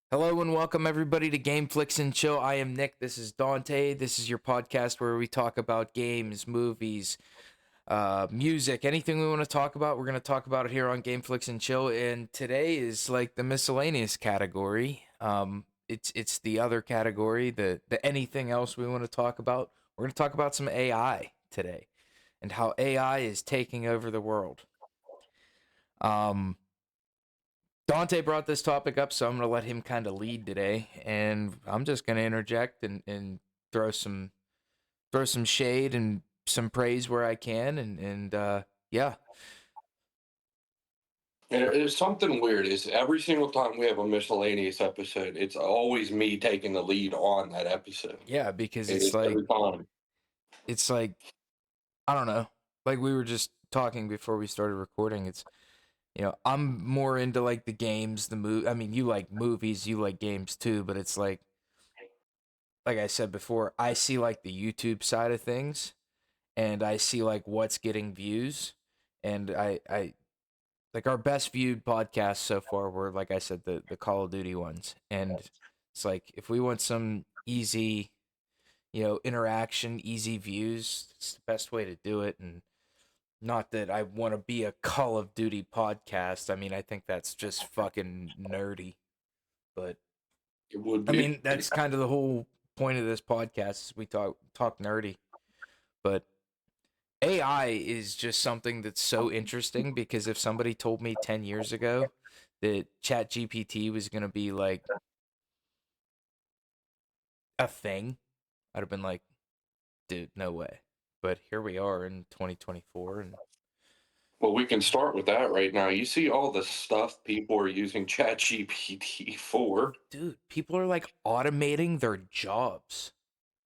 Hello and welcome everybody to Game Flicks and Chill. I am Nick. This is Dante. This is your podcast where we talk about games, movies, music, anything we want to talk about. We're going to talk about it here on Game Flicks and Chill. And today is like the miscellaneous category. It's the other category, the anything else we want to talk about. We're going to talk about some AI today and how AI is taking over the world. Um, Dante brought this topic up, so I'm gonna let him kind of lead today, and I'm just gonna interject and throw some throw some shade and some praise where I can, and yeah, And it's something weird is every single time we have a miscellaneous episode, it's always me taking the lead on that episode. yeah, because It's every time. it's like I don't know, like we were just talking before we started recording. It's I'm more into like the games, the movie. I mean, you like movies, you like games too, but it's like I said before, I see like the YouTube side of things and I see like what's getting views, and I like our best viewed podcasts so far were like I said the Call of Duty ones, and it's like if we want some easy interaction, easy views, it's the best way to do it. And not that I want to be a Call of Duty podcast. I mean, I think that's just fucking nerdy, but It would I be. mean that's kind of the whole point of this podcast. Is we talk nerdy, but AI is just something that's so interesting because if somebody told me 10 years ago that ChatGPT was going to be like a thing, I'd have been like, dude, no way. But here we are in 2024, and Well, we can start with that right now. You see all the stuff people are using ChatGPT for. dude, people are like automating their jobs.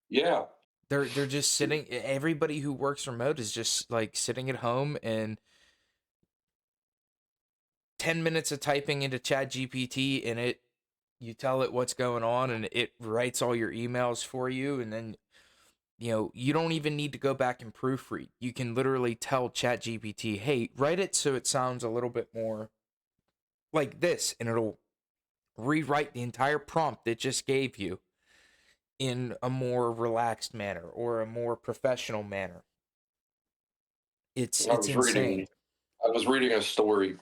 Yeah. They're just sitting, everybody who works remote is just like sitting at home, and 10 minutes of typing into ChatGPT, and you tell it what's going on and it writes all your emails for you. And then you don't even need to go back and proofread. You can literally tell ChatGPT, hey, write it so it sounds a little bit more like this, and it'll rewrite the entire prompt it just gave you in a more relaxed manner or a more professional manner. it's I it's was insane. reading I was reading a story.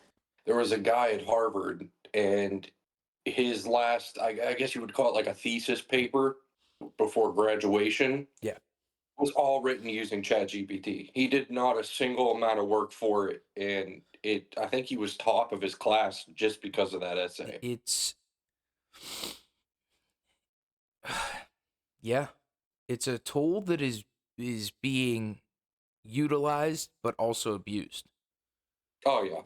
There was a guy at Harvard and his last I guess you would call it like a thesis paper before graduation Yeah, was all written using ChatGPT. He did not a single amount of work for it, and I think he was top of his class just because of that essay. it's yeah, it's a tool that is being utilized but also abused. Oh yeah,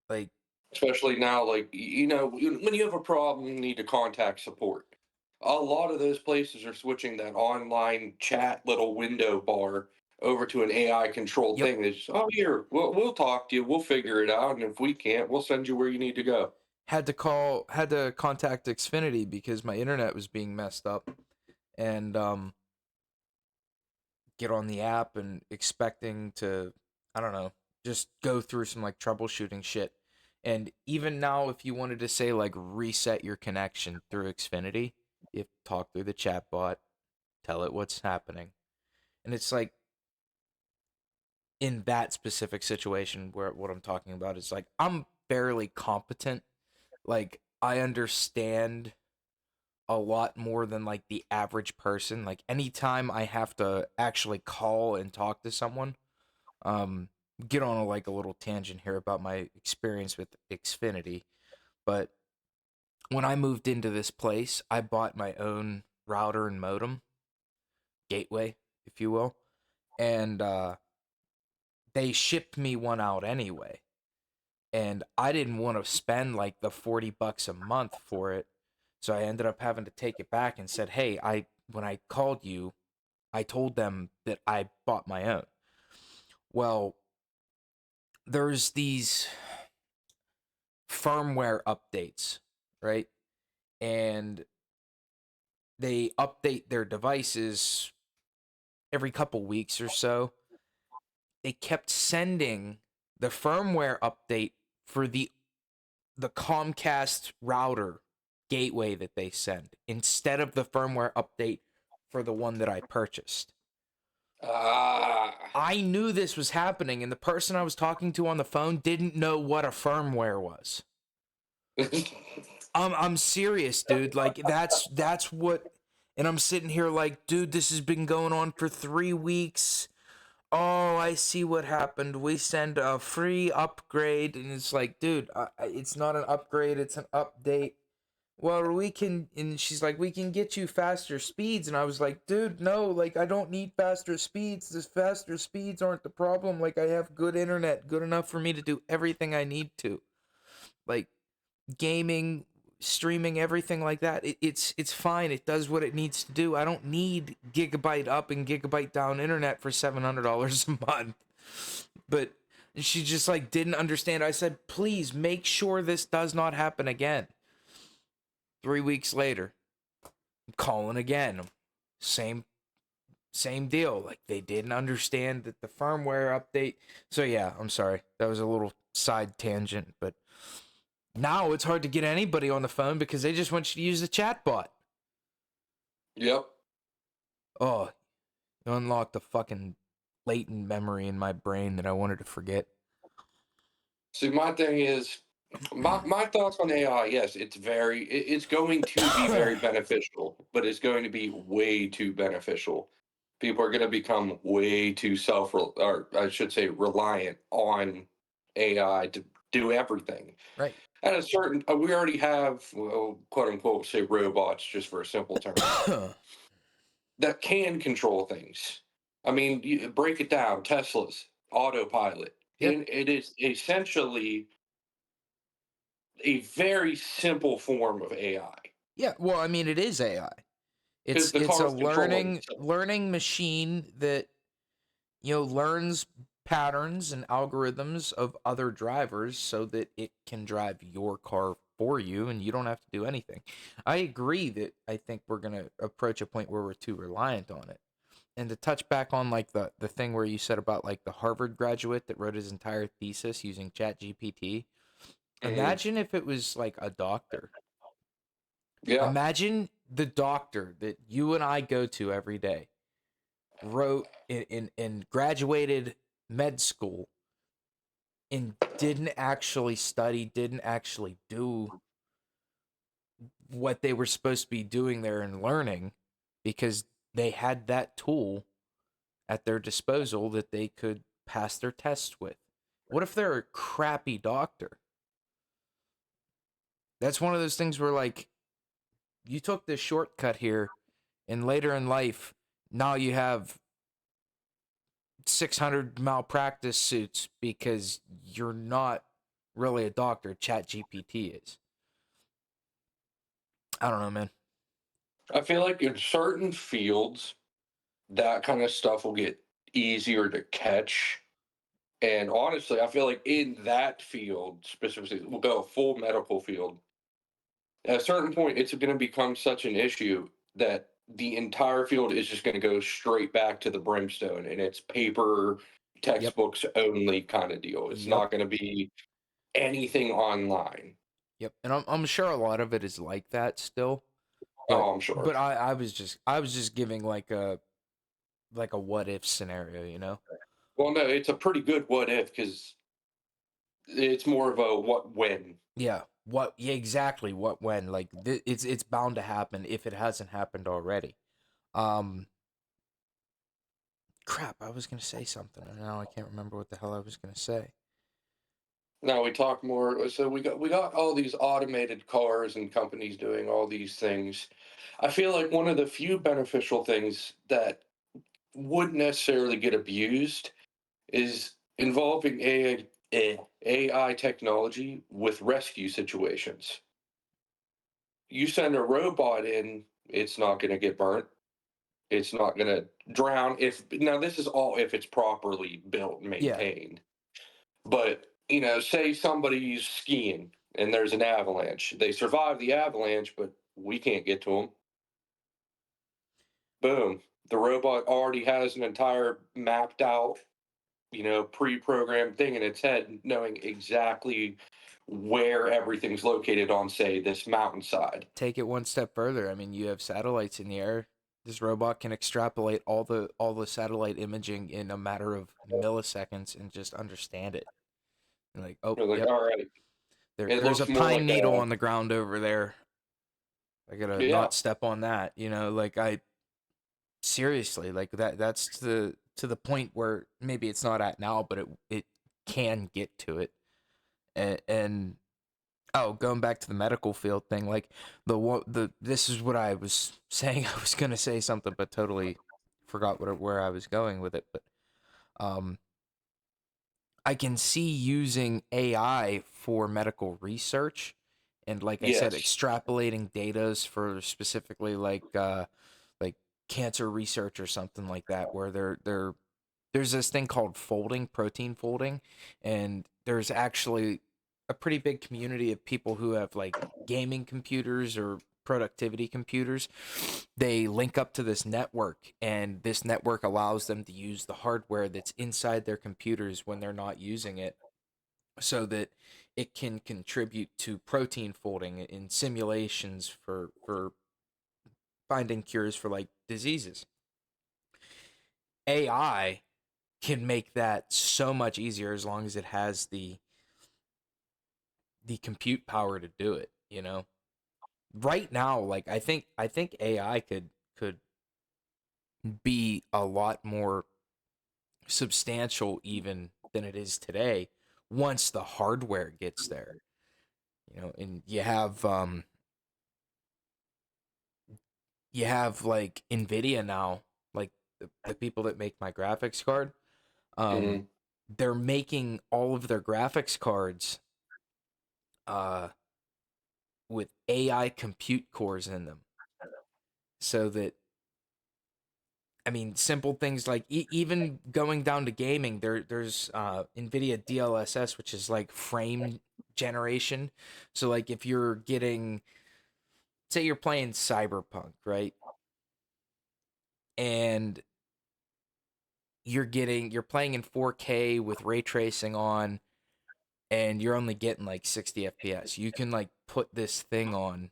Like, especially now, like when you have a problem, you need to contact support. A lot of those places are switching that online chat little window bar over to an AI controlled yep, thing. That's oh here, we'll talk to you, we'll figure it out, and if we can't, we'll send you where you need to go. had to contact Xfinity because my internet was being messed up, and get on the app and expecting to, I don't know, just go through some like troubleshooting shit. And even now, if you wanted to say like reset your connection through Xfinity, you have to talk through the chat bot, tell it what's happening. And it's like in that specific situation where what I'm talking about is like I'm fairly competent. Like I understand a lot more than like the average person. Like anytime I have to actually call and talk to someone, um get on like a little tangent here about my experience with Xfinity, but when I moved into this place, I bought my own router and modem, gateway, if you will, and they shipped me one out anyway. And I didn't want to spend like the $40 a month for it. So I ended up having to take it back and said, "Hey, I when I called you, I told them that I bought my own." Well, there's these firmware updates, right? And they update their devices every couple weeks or so. They kept sending the firmware update for the Comcast router gateway that they send instead of the firmware update for the one that I purchased. Ah. I knew this was happening, and the person I was talking to on the phone didn't know what a firmware was. I'm serious, dude. Like that's what, and I'm sitting here like, dude, this has been going on for 3 weeks. Oh, I see what happened. We send a free upgrade, and it's like, dude, it's not an upgrade, it's an update. Well, we can, and she's like, we can get you faster speeds, and I was like, dude, no, like I don't need faster speeds. The faster speeds aren't the problem. Like I have good internet, good enough for me to do everything I need to. Like gaming, streaming, everything like that. It's fine. It does what it needs to do. I don't need gigabyte up and gigabyte down internet for $700 a month. But she just like didn't understand. I said, please make sure this does not happen again. 3 weeks later, I'm calling again. Same same deal. Like they didn't understand that the firmware update. So yeah, I'm sorry. That was a little side tangent, but now it's hard to get anybody on the phone because they just want you to use the chat bot. Yep. Oh, you unlocked a fucking latent memory in my brain that I wanted to forget. See, my thing is, my thoughts on AI. Yes, it's going to be very beneficial, but it's going to be way too beneficial. People are going to become way too or I should say, reliant on AI to do everything. Right. At a certain, we already have, well, quote unquote, say robots, just for a simple term, that can control things. I mean, you break it down. Tesla's autopilot. Yeah. It is essentially a very simple form of AI Yeah. Well, I mean, it is AI. because the It's car a is controlling learning itself. learning machine that learns patterns and algorithms of other drivers so that it can drive your car for you and you don't have to do anything. I agree that I think we're going to approach a point where we're too reliant on it. And to touch back on like the thing where you said about like the Harvard graduate that wrote his entire thesis using Chat GPT. Mhm. Imagine if it was like a doctor. Yeah, Imagine the doctor that you and I go to every day wrote in graduated med school and didn't actually study, didn't actually do what they were supposed to be doing there and learning because they had that tool at their disposal that they could pass their tests with. What if they're a crappy doctor? That's one of those things where, like, you took this shortcut here, and later in life, now you have 600 malpractice suits because you're not really a doctor. Chat GPT is. I don't know, man. I feel like in certain fields, that kind of stuff will get easier to catch. And honestly, I feel like in that field specifically, we'll go full medical field. At a certain point, it's going to become such an issue that the entire field is just going to go straight back to the brimstone, and it's paper, Yep. textbooks only kind of deal. It's Yep. not going to be anything online. Yep. And I'm sure a lot of it is like that still. But Oh, I'm sure. I was just giving like a what if scenario, you know? Well, no, it's a pretty good what if because it's more of a what when. Yeah. What yeah, exactly what when like it's bound to happen if it hasn't happened already. Um Crap, I was going to say something and now I can't remember what the hell I was going to say. Now we talk more. So we got all these automated cars and companies doing all these things. I feel like one of the few beneficial things that wouldn't necessarily get abused is involving AI technology with rescue situations. You send a robot in, it's not going to get burnt. It's not going to drown. If now this is all if it's properly built and Yeah. maintained. But say somebody's skiing and there's an avalanche. They survive the avalanche, but we can't get to them. Boom. The robot already has an entire mapped out pre-programmed thing in its head, knowing exactly where everything's located on, say, this mountainside. Take it one step further. I mean, you have satellites in the air. This robot can extrapolate all the satellite imaging in a matter of milliseconds and just understand it. And like, oh, You're like, yep, all right, it there's a looks more pine like needle a on the ground over there. I gotta yeah. not step on that. Like I seriously, like that's to the point where maybe it's not at now, but it can get to it. And oh, going back to the medical field thing, like the this is what I was saying. I was gonna say something, but totally forgot where I was going with it. But um, I can see using AI for medical research, and like I said, Yes. extrapolating datas for specifically like cancer research or something like that, where there's this thing called folding, protein folding, and there's actually a pretty big community of people who have like gaming computers or productivity computers. They link up to this network, and this network allows them to use the hardware that's inside their computers when they're not using it, so that it can contribute to protein folding in simulations for finding cures for like diseases. AI can make that so much easier as long as it has the compute power to do it. Right now, like I think AI could be a lot more substantial even than it is today once the hardware gets there. And you have like Nvidia now, like the people that make my graphics card, um Mhm. they're making all of their graphics cards uh with AI compute cores in them, so that I mean simple things like even going down to gaming, there's Nvidia DLSS, which is like frame generation. So like if you're getting, say you're playing Cyberpunk, right? And you're playing in 4K with ray tracing on, and you're only getting like 60 FPS. You can like put this thing on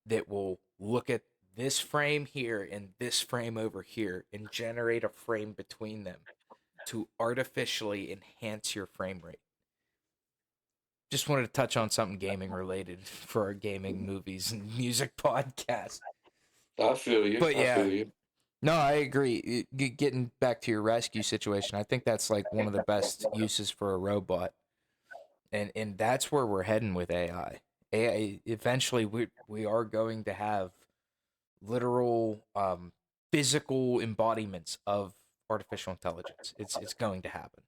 that will look at this frame here and this frame over here and generate a frame between them to artificially enhance your frame rate. Just wanted to touch on something gaming related for our gaming movies and music podcast. I feel you. But I yeah, feel you. no, I agree. Getting back to your rescue situation, I think that's like one of the best uses for a robot, and that's where we're heading with AI. AI eventually we are going to have literal physical embodiments of artificial intelligence. It's going to happen.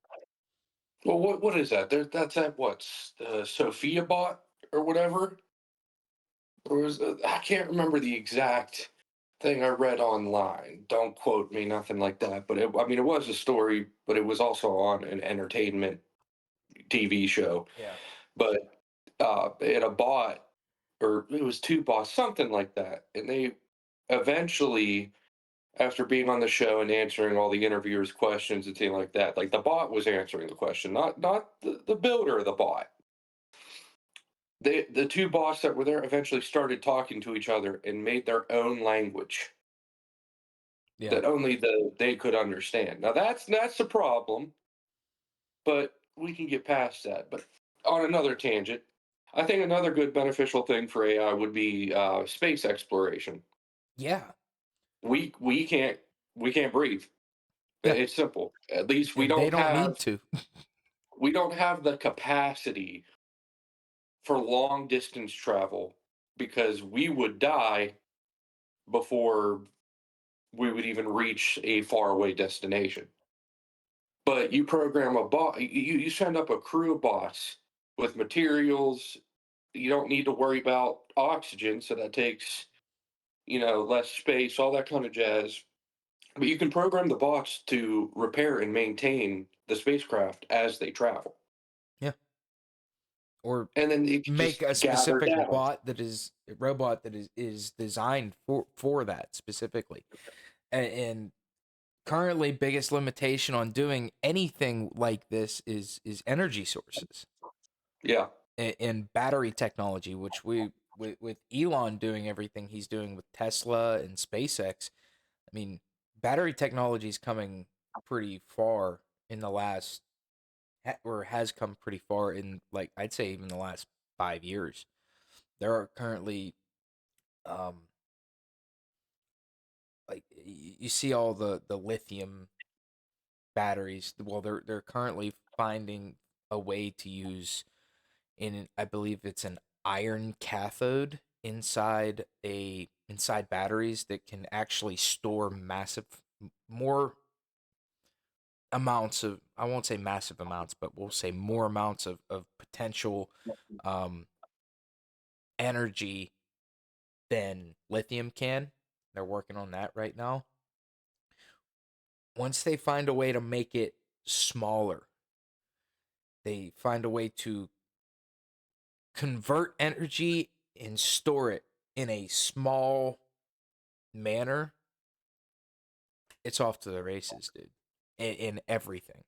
Well, what is that? That's that what's the Sophia bot or whatever? Or was I can't remember the exact thing I read online. Don't quote me, nothing like that. But I mean, it was a story, but it was also on an entertainment TV show. Yeah. But it a bot, or it was two bots, something like that, and they eventually, after being on the show and answering all the interviewers' questions and things like that, like the bot was answering the question, not the builder of the bot. The two bots that were there eventually started talking to each other and made their own language Yeah. that only they could understand. Now that's a problem, but we can get past that. But on another tangent, I think another good beneficial thing for AI would be space exploration. Yeah. We can't we can't breathe. Yeah. It's simple. At least And they don't need to. we don't have the capacity for long distance travel because we would die before we would even reach a faraway destination. But you program a bot, you send up a crew of bots with materials. You don't need to worry about oxygen, so that takes, less space, all that kind of jazz. But you can program the bots to repair and maintain the spacecraft as they travel. Yeah. Or And then you can make just a gather specific data. robot that is designed for that specifically. And currently biggest limitation on doing anything like this is energy sources. Yeah. in battery technology, which with Elon doing everything he's doing with Tesla and SpaceX. I mean, battery technology is coming pretty far in the last or has come pretty far in, like, I'd say even the last 5 years. There are currently um like you see all the lithium batteries. Well, they're currently finding a way to use, in I believe it's an iron cathode inside batteries that can actually store massive more amounts of, I won't say massive amounts, but we'll say more amounts of potential um energy than lithium can. They're working on that right now. Once they find a way to make it smaller, they find a way to convert energy and store it in a small manner, it's off to the races, dude. In everything.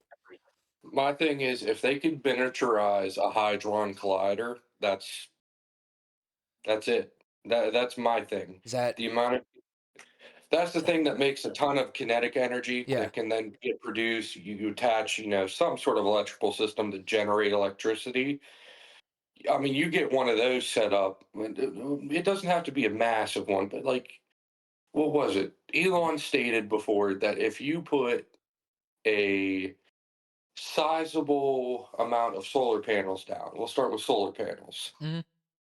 My thing is, if they could miniaturize a hadron collider, that's it. That's my thing. Is that, The amount of That's the thing that makes a ton of kinetic energy yeah. that can then get produced. You attach, some sort of electrical system to generate electricity. I mean, you get one of those set up. And it doesn't have to be a massive one, but like, what was it? Elon stated before that if you put a sizable amount of solar panels down, we'll start with solar panels, Mhm.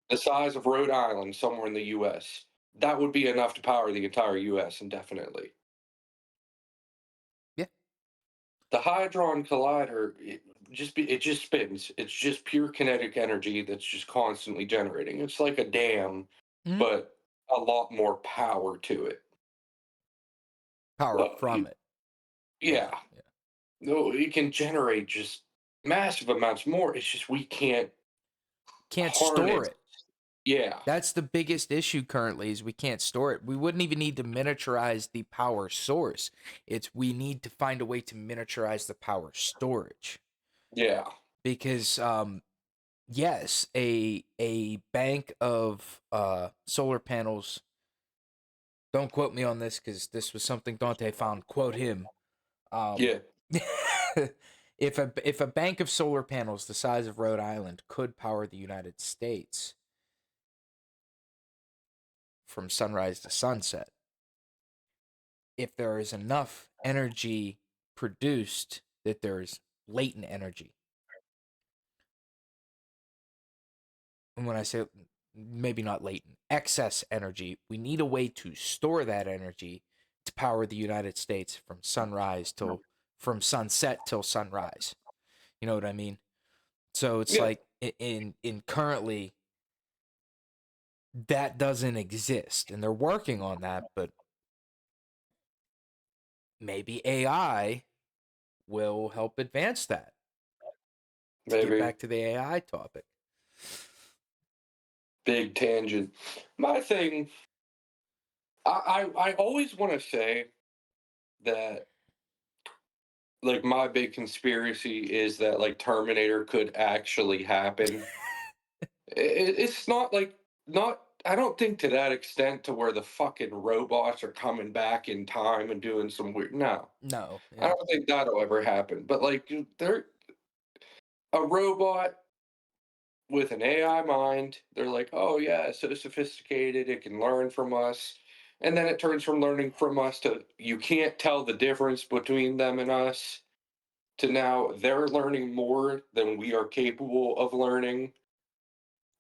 the size of Rhode Island, somewhere in the US, that would be enough to power the entire US indefinitely. Yeah. The Hadron Collider, it just spins. It's just pure kinetic energy that's just constantly generating. It's like a dam, Mhm. but a lot more power to it. Power Well, from it. Yeah. yeah, Yeah. no, it can generate just massive amounts more. It's just we can't Can't store harness. it. Yeah, That's the biggest issue currently, is we can't store it. We wouldn't even need to miniaturize the power source. It's we need to find a way to miniaturize the power storage. yeah, Because yes, a bank of solar panels, don't quote me on this cuz this was something Dante found, quote him. Um yeah. if a bank of solar panels the size of Rhode Island could power the United States from sunrise to sunset, if there is enough energy produced that there is latent energy. And when I say maybe not latent, excess energy, we need a way to store that energy to power the United States from sunset till sunrise. You know what I mean? So it's Yeah, like in currently that doesn't exist, and they're working on that, but maybe AI will help advance that. To get maybe. back to the AI topic. Big tangent. My thing, I always want to say that like my big conspiracy is that like Terminator could actually happen. It's not like not. I don't think to that extent to where the fucking robots are coming back in time and doing some weird. No, No, I yeah. don't think that'll ever happen. But like they're a robot with an AI mind. They're like, oh yeah, it's so sophisticated. It can learn from us. And then it turns from learning from us to you can't tell the difference between them and us, to now they're learning more than we are capable of learning,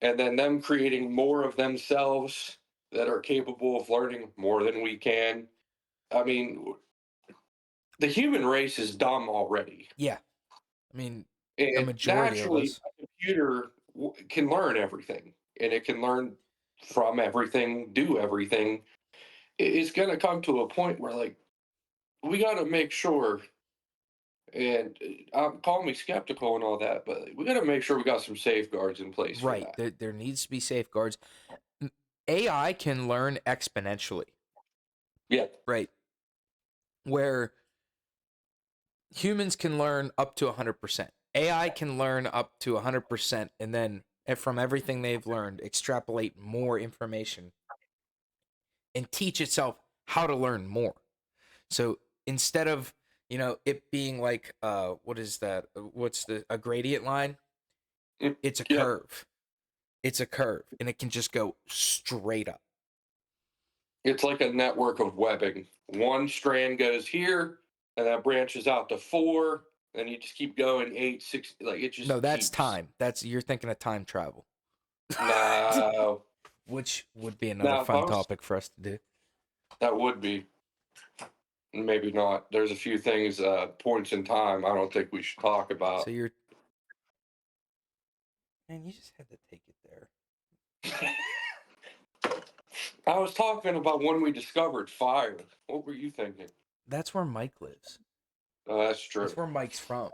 and then them creating more of themselves that are capable of learning more than we can. I mean, the human race is dumb already, Yeah. I mean, the and majority of naturally, us. a computer can learn everything, and it can learn from everything, do everything. It's going to come to a point where, like, we got to make sure, and call me skeptical and all that, but we got to make sure we got some safeguards in place for Right. that. There needs to be safeguards. AI can learn exponentially, Yeah, right? Where humans can learn up to 100%. AI can learn up to 100% and then and from everything they've learned, extrapolate more information and teach itself how to learn more. So instead of, it being like, what is that? What's a gradient line? Mm, It's a yep. curve. It's a curve, and it can just go straight up. It's like a network of webbing. One strand goes here, and that branches out to four, and you just keep going eight, six. Like it No, just that's keeps. time. You're thinking of time travel, No, which would be another now if fun I was, topic for us to do. that would be maybe not. There's a few things, points in time. I don't think we should talk So about. you're, man, you just had to take it there. I was talking about when we discovered fire. What were you thinking? That's where Mike lives. That's That's true. where Mike's from.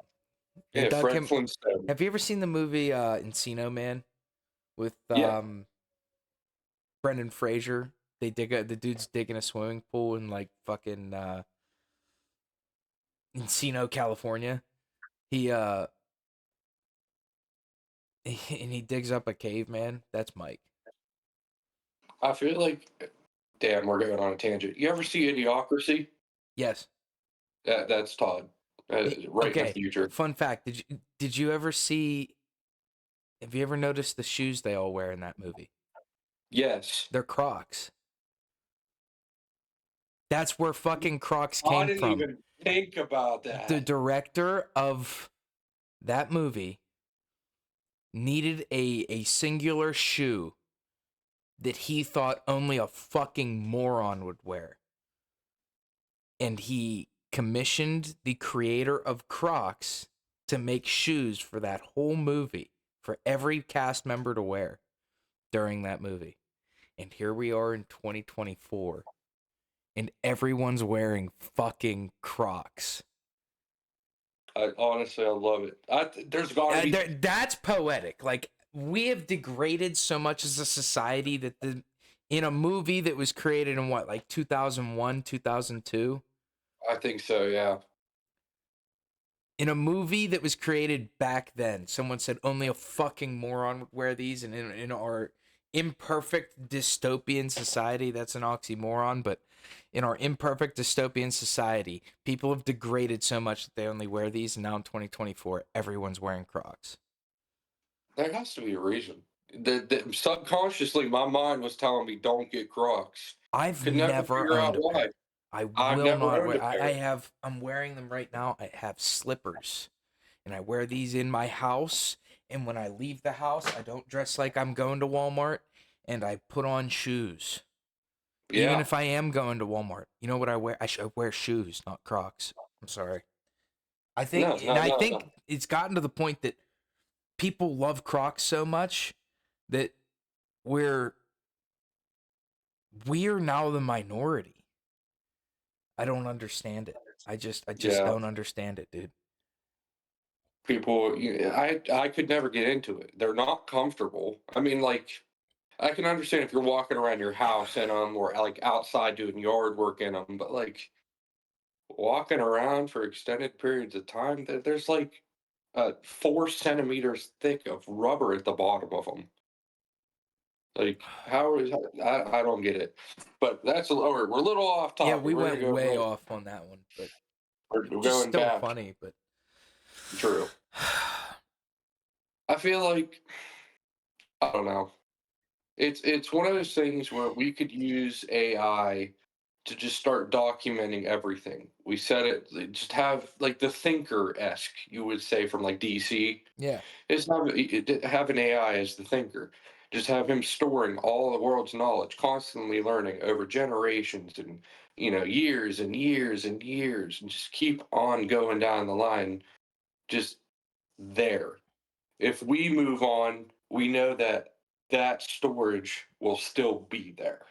They Yeah, dug Fred him. Flintstone. Have you ever seen the movie Encino Man with Yeah, Brendan Fraser? The dude's digging a swimming pool in like fucking Encino, California. He and he digs up a caveman. That's Mike. I feel like. Damn, we're going on a tangent. You ever see Idiocracy? Yes. That's Todd. Right in the Okay. future. Fun fact: did you ever see? Have you ever noticed the shoes they all wear in that movie? Yes. They're Crocs. That's where fucking Crocs I came didn't from. even think about The that. director of that movie needed a singular shoe that he thought only a fucking moron would wear. And he commissioned the creator of Crocs to make shoes for that whole movie for every cast member to wear during that movie. And here we are in 2024 and everyone's wearing fucking Crocs. Honestly, I love it. There's got to be. That's poetic. Like, we have degraded so much as a society that in a movie that was created in what, like 2001, 2002, I think so. Yeah. in a movie that was created back then, someone said only a fucking moron would wear these, and in our imperfect dystopian society, that's an oxymoron, but in our imperfect dystopian society, people have degraded so much that they only wear these, and now in 2024, everyone's wearing Crocs. There has to be a reason. Subconsciously, my mind was telling me don't get Crocs. I've Could never never figure owned out a why. pair. I I've will never not owned wear. a pair. I'm wearing them right now. I have slippers, and I wear these in my house. And when I leave the house, I don't dress like I'm going to Walmart, and I put on shoes. Even Yeah. if I am going to Walmart, you know what I wear? I should wear shoes, not Crocs. I'm sorry. No, no, I no, think no. it's gotten to the point that people love Crocs so much that we're we're now the minority. I don't understand it. I just Yeah. don't understand it, dude. People, I could never get into it. They're not comfortable. I mean, like, I can understand if you're walking around your house in them or like outside doing yard work in them, but like walking around for extended periods of time, there's like 4 centimeters thick of rubber at the bottom of them. Like, how is I don't get it. But that's we're a little off Yeah, topic. we We're went gonna go. way off on that one, but We're just going still back. funny. But True. I feel like I don't know. It's one of those things where we could use AI to just start documenting everything. We said it, just have like the thinker esque, you would say from like DC. yeah, Is have an AI as the thinker. Just have him storing all the world's knowledge, constantly learning over generations and years and years and years, and just keep on going down the line. Just there. If we move on, we know that that storage will still be there.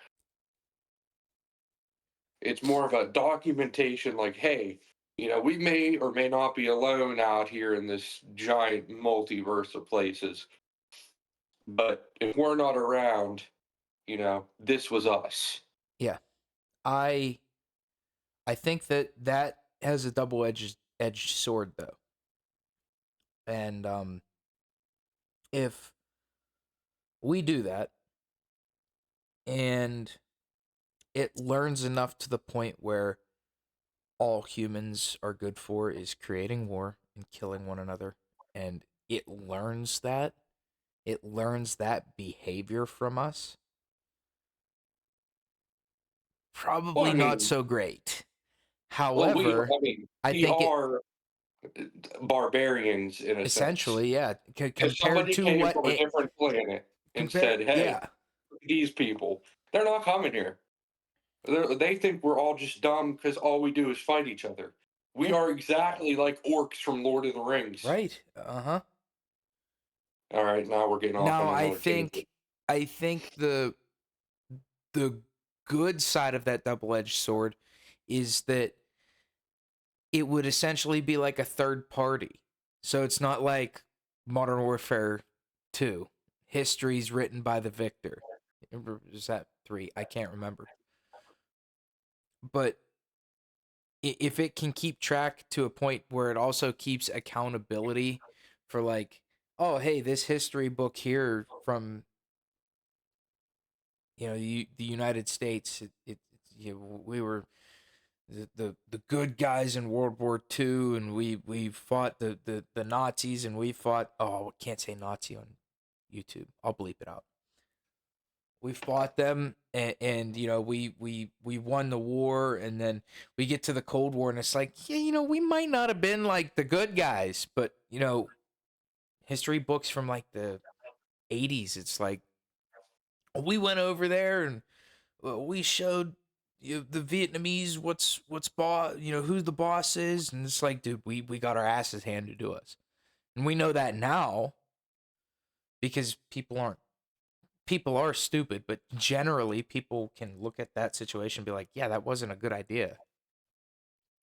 It's more of a documentation like, hey, we may or may not be alone out here in this giant multiverse of places, but if we're not around, this was us. yeah. I I think that has a double edged sword though, and if we do that, and it learns enough to the point where all humans are good for is creating war and killing one another. And it learns that behavior from us. Well, Probably I not mean, so great. well, However, I we think it are barbarians in a sense. essentially, yeah, If compared somebody to came what from a it different planet and compare, said, "Hey, yeah, these people, they're not coming here. They think we're all just dumb because all we do is fight each other. We yeah, are exactly like orcs from Lord of the Rings." right, uh-huh. All right, now we're getting off Now, on another tangent. I think the good side of that double-edged sword is that it would essentially be like a third party. So it's not like Modern Warfare 2. History's written by the victor. Is that 3? I can't remember. But if it can keep track to a point where it also keeps accountability for like, oh, hey, this history book here from the United States, we were the good guys in World War II, and we fought the Nazis, and we fought, oh, I can't say Nazi on YouTube. I'll bleep it out. We fought them, and we won the war, and then we get to the Cold War, and it's like, yeah, we might not have been like the good guys, but history books from like the 80s, it's like we went over there and we showed the Vietnamese what's boss, who the boss is, and it's like, dude, we got our asses handed to us, and we know that now because people are stupid, but generally people can look at that situation and be like, yeah, that wasn't a good idea.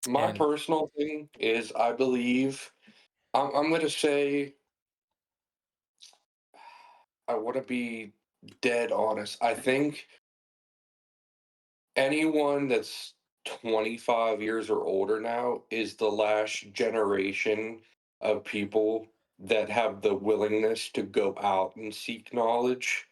My And personal thing is, I believe I'm going to say I want to be dead honest. I think anyone that's 25 years or older now is the last generation of people that have the willingness to go out and seek knowledge.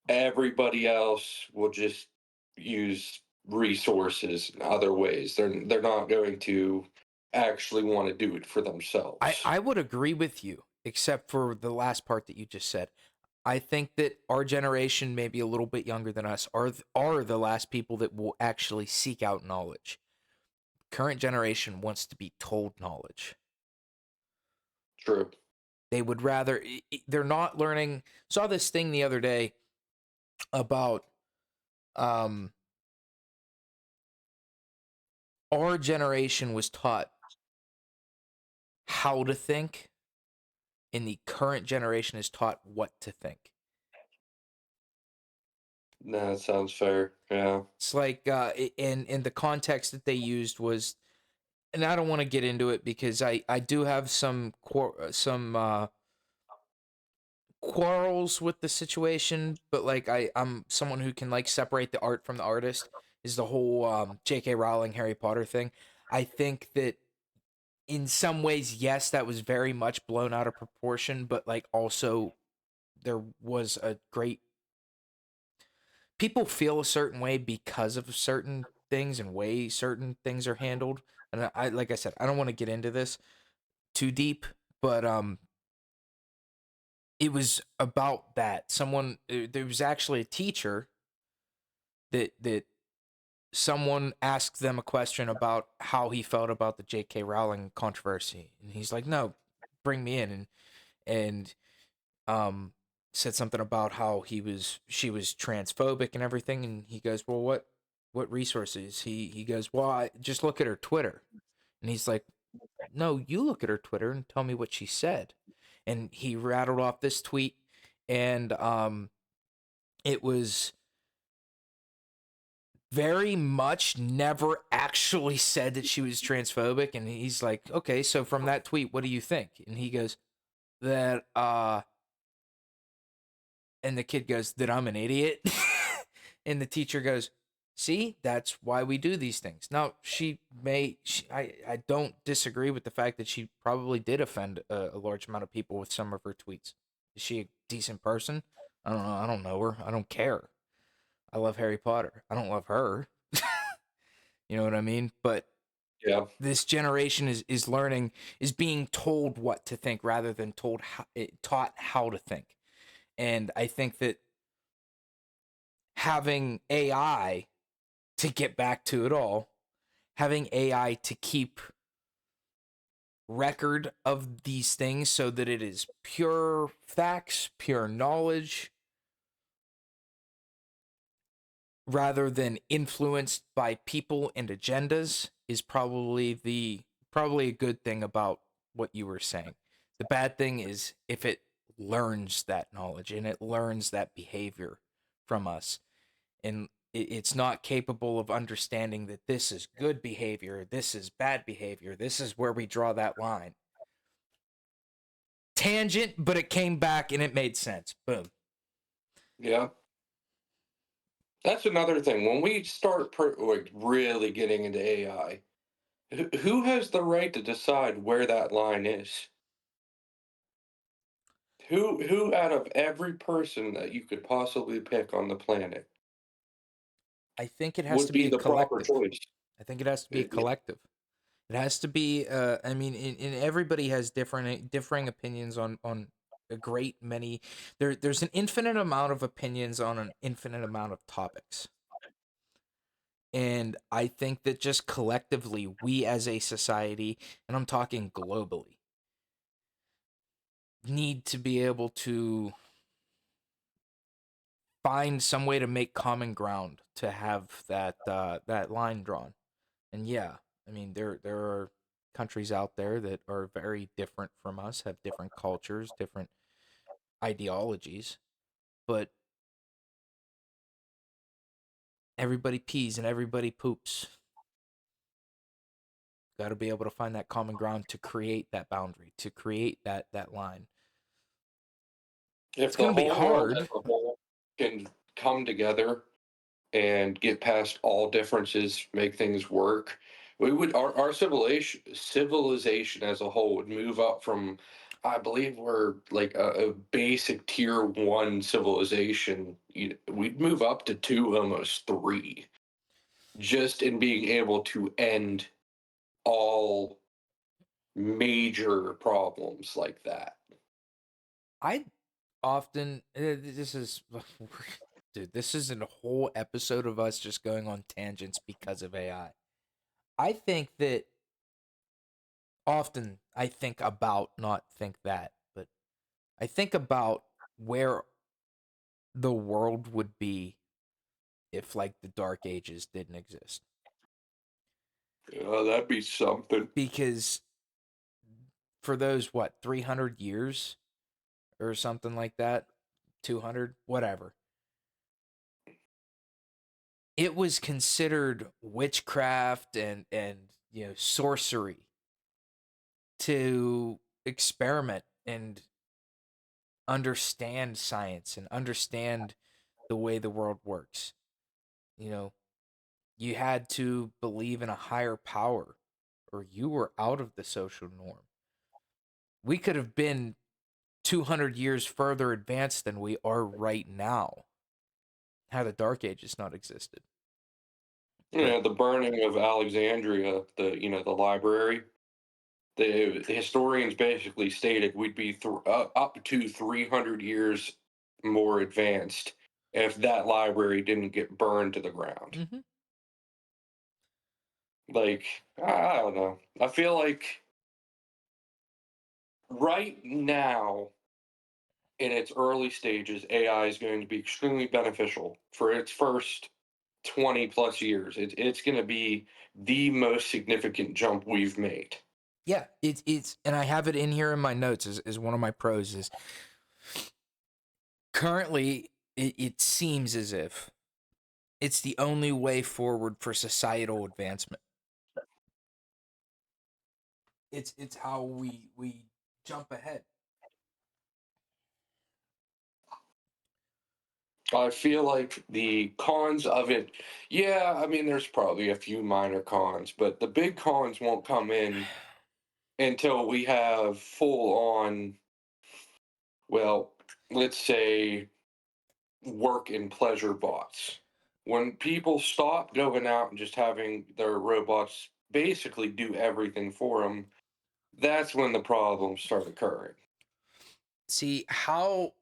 Everybody else will just use resources in other ways. They're not going to actually want to do it for I themselves. I would agree with you, except for the last part that you just said. I think that our generation, maybe a little bit younger than us, are the last people that will actually seek out knowledge. Current generation wants to be told knowledge. True. They would rather they're not learning. Saw this thing the other day about um our generation was taught how to think, and the current generation is taught what to think. No, that sounds fair. Yeah. It's like in the context that they used was, and I don't want to get into it because I do have some quarrels with the situation, but like I'm someone who can like separate the art from the artist. Is the whole J.K. Rowling Harry Potter thing? I think that in some ways, yes, that was very much blown out of proportion, but like also there was a great people feel a certain way because of certain things and way certain things are handled. And I like I said, I don't want to get into this too deep, but it was about that. There was actually a teacher that someone asked them a question about how he felt about the J.K. Rowling controversy, and he's like, "No, bring me in," and um said something about how she was transphobic and everything, and he goes, "Well, what resources?" He goes, "Well, just look at her Twitter," and he's like, "No, you look at her Twitter and tell me what she said," and he rattled off this tweet, and it was very much never actually said that she was transphobic, and he's like, okay, so from that tweet, what do you think? And he goes that and the kid goes that I'm an idiot. And the teacher goes, see, that's why we do these things. Now I don't disagree with the fact that she probably did offend a large amount of people with some of her tweets. Is she a decent person? I don't know. I don't know her. I don't care. I love Harry Potter. I don't love her. You know what I mean? But Yeah, this generation is learning, is being told what to think rather than taught how to think. And I think that having AI, to get back to it all, having AI to keep record of these things so that it is pure facts, pure knowledge, rather than influenced by people and agendas, is probably a good thing about what you were saying. The bad thing is if it learns that knowledge and it learns that behavior from us, and it's not capable of understanding that this is good behavior, this is bad behavior, this is where we draw that line. Tangent, but it came back and it made sense. Boom. yeah. That's another thing. When we start like really getting into AI, who has the right to decide where that line is? Who out of every person that you could possibly pick on the planet I think it has would to be be a the proper collective. choice? I think it has to be a Yeah, collective. It has to be. I mean, everybody has differing opinions on a great many. There's an infinite amount of opinions on an infinite amount of topics, and I think that just collectively, we as a society, and I'm talking globally, need to be able to find some way to make common ground to have that line drawn. And yeah, I mean there are countries out there that are very different from us, have different cultures, different ideologies, but everybody pees and everybody poops. Got to be able to find that common ground to create that boundary, to create that line. It's if going the to be whole world as hard. a whole can come together and get past all differences, make things work, we would our civilization as a whole would move up from, I believe we're like a basic tier one civilization. We'd move up to two, almost three, just in being able to end all major problems like that. I often this is dude, this isn't a whole episode of us just going on tangents because of AI. I think that often I think about, not think that, but I think about where the world would be if like the dark ages didn't exist. That'd be something. Because for those, what, 300 years or something like that, 200, whatever, it was considered witchcraft and sorcery to experiment and understand science and understand the way the world works. You know, you had to believe in a higher power or you were out of the social norm. We could have been 200 years further advanced than we are right now had the dark ages not existed. But The burning of Alexandria, the library. The historians basically stated we'd be up to 300 years more advanced if that library didn't get burned to the ground. mhm. Like, I don't know. I feel like right now, in its early stages, AI is going to be extremely beneficial for its first 20 plus years. It's going to be the most significant jump we've made. Yeah, it's and I have it in here in my notes as one of my pros is currently it seems as if it's the only way forward for societal advancement. It's how we jump ahead. I feel like the cons of it, yeah, I mean, there's probably a few minor cons, but the big cons won't come in until we have full on, well, let's say work and pleasure bots. When people stop going out and just having their robots basically do everything for them, that's when the problems start occurring. See how.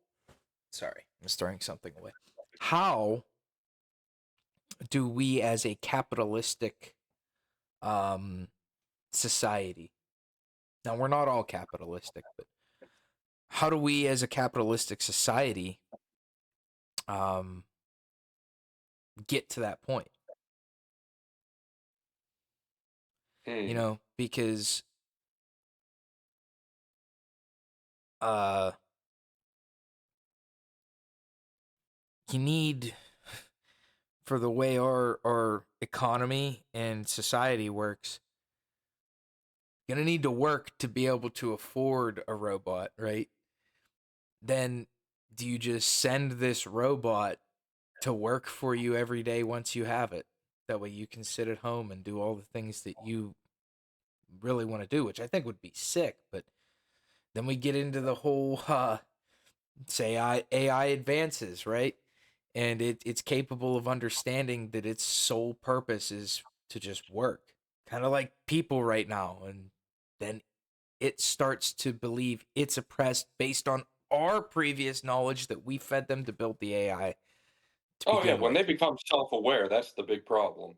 Sorry, I'm throwing something away. How do we, as a capitalistic um, society, now we're not all capitalistic, but how do we, as a capitalistic society, um, get to that point? Hmm. Because uh, you need, for the way our economy and society works, gonna need to work to be able to afford a robot, right? Then do you just send this robot to work for you every day once you have it? That way you can sit at home and do all the things that you really want to do, which I think would be sick. But then we get into the whole say AI advances, right? And it's capable of understanding that its sole purpose is to just work, kind of like people right now. And then it starts to believe it's oppressed based on our previous knowledge that we fed them to build the AI to Oh yeah, begin when with. they become self-aware, that's the big problem.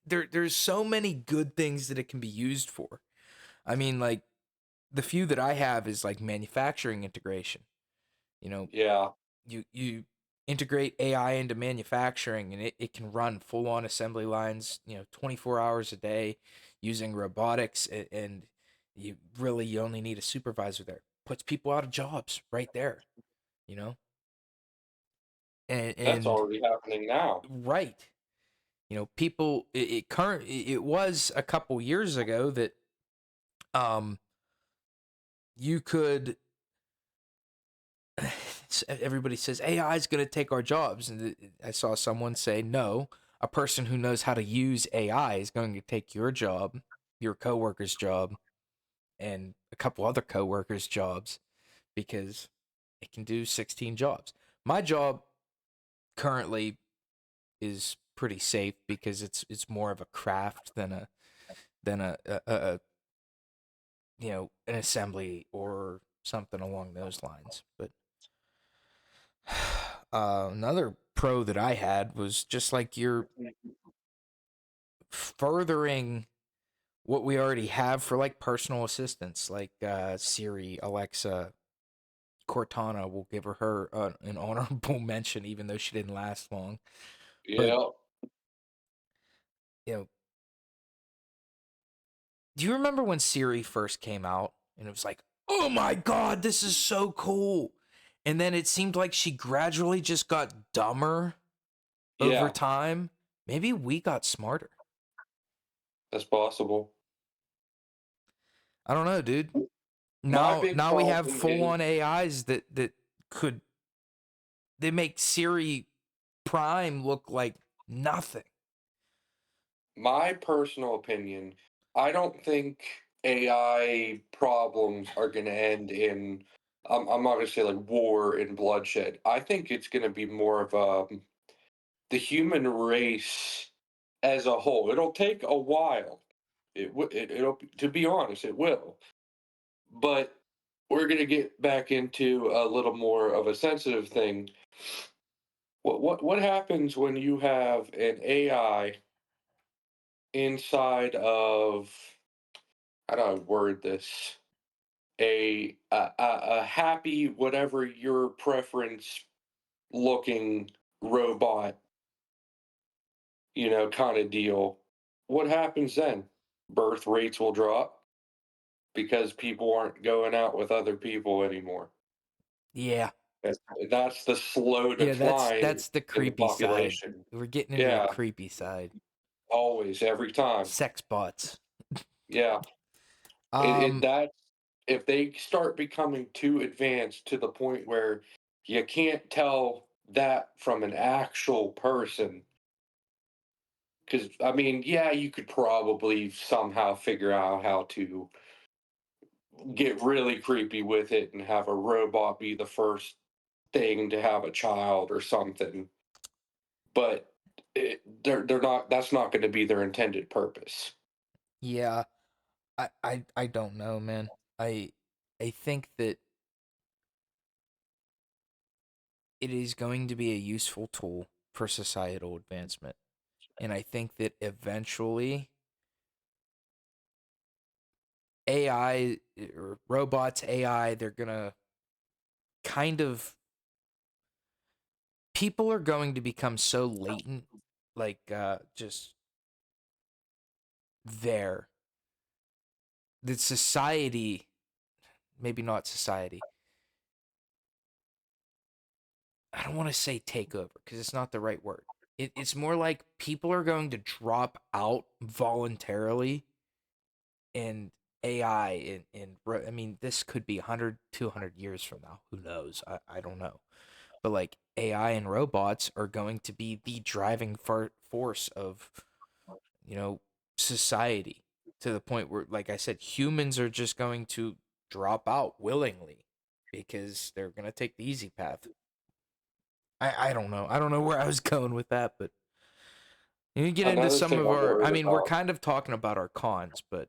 There's so many good things that it can be used for. I mean, like, the few that I have is like manufacturing integration. You know, Yeah, you integrate AI into manufacturing, and it can run full on assembly lines, 24 hours a day using robotics, and you only need a supervisor there. Puts people out of jobs right there, you know? that's And already happening now. right. People, it was a couple years ago that um you could everybody says AI is going to take our jobs, and I saw someone say no, a person who knows how to use AI is going to take your job, your coworker's job, and a couple other coworkers' jobs, because it can do 16 jobs. My job currently is pretty safe because it's more of a craft than a an assembly or something along those lines. But another pro that I had was just like you're furthering what we already have for like personal assistants, like Siri, Alexa, Cortana. Will give her an honorable mention, even though she didn't last long. But Yeah, you know, do you remember when Siri first came out and it was like, oh my god, this is so cool? And then it seemed like she gradually just got dumber over yeah, time. Maybe we got smarter. that's possible. I don't know, dude. My Now big now we have problem full is on AIs that could they make Siri Prime look like nothing. my personal opinion. I don't think AI problems are going to end in. I'm not going to say like war and bloodshed. I think it's going to be more of the human race as a whole. It'll take a while. It'll, to be honest, it will. But we're going to get back into a little more of a sensitive thing. What happens when you have an AI inside of, how do I word this? A happy whatever your preference looking robot, kind of deal. What happens then? Birth rates will drop because people aren't going out with other people anymore. Yeah. That's, that's the slow Yeah, that's decline that's the in the creepy side. population. We're getting into the Yeah, creepy side. always, every time. Sex bots. Yeah, it Um that if they start becoming too advanced to the point where you can't tell that from an actual person, because I mean, yeah, you could probably somehow figure out how to get really creepy with it and have a robot be the first thing to have a child or something, but they're not. That's not going to be their intended purpose. Yeah, I don't know, man. I I think that it is going to be a useful tool for societal advancement. And I think that eventually AI or robots, AI, they're going to kind of, people are going to become so latent, like just there, that society, maybe not society, I don't want to say take over because it's not the right word. It's more like people are going to drop out voluntarily, and AI I mean, this could be 100, 200 years from now. Who knows? I don't know. But like AI and robots are going to be the driving force of, you know, society, to the point where, like I said, humans are just going to drop out willingly because they're going to take the easy path. I don't know. I don't know where I was going with that, but you can get into Another some thing of I'm our, I worried mean, we're about. kind of talking about our cons, but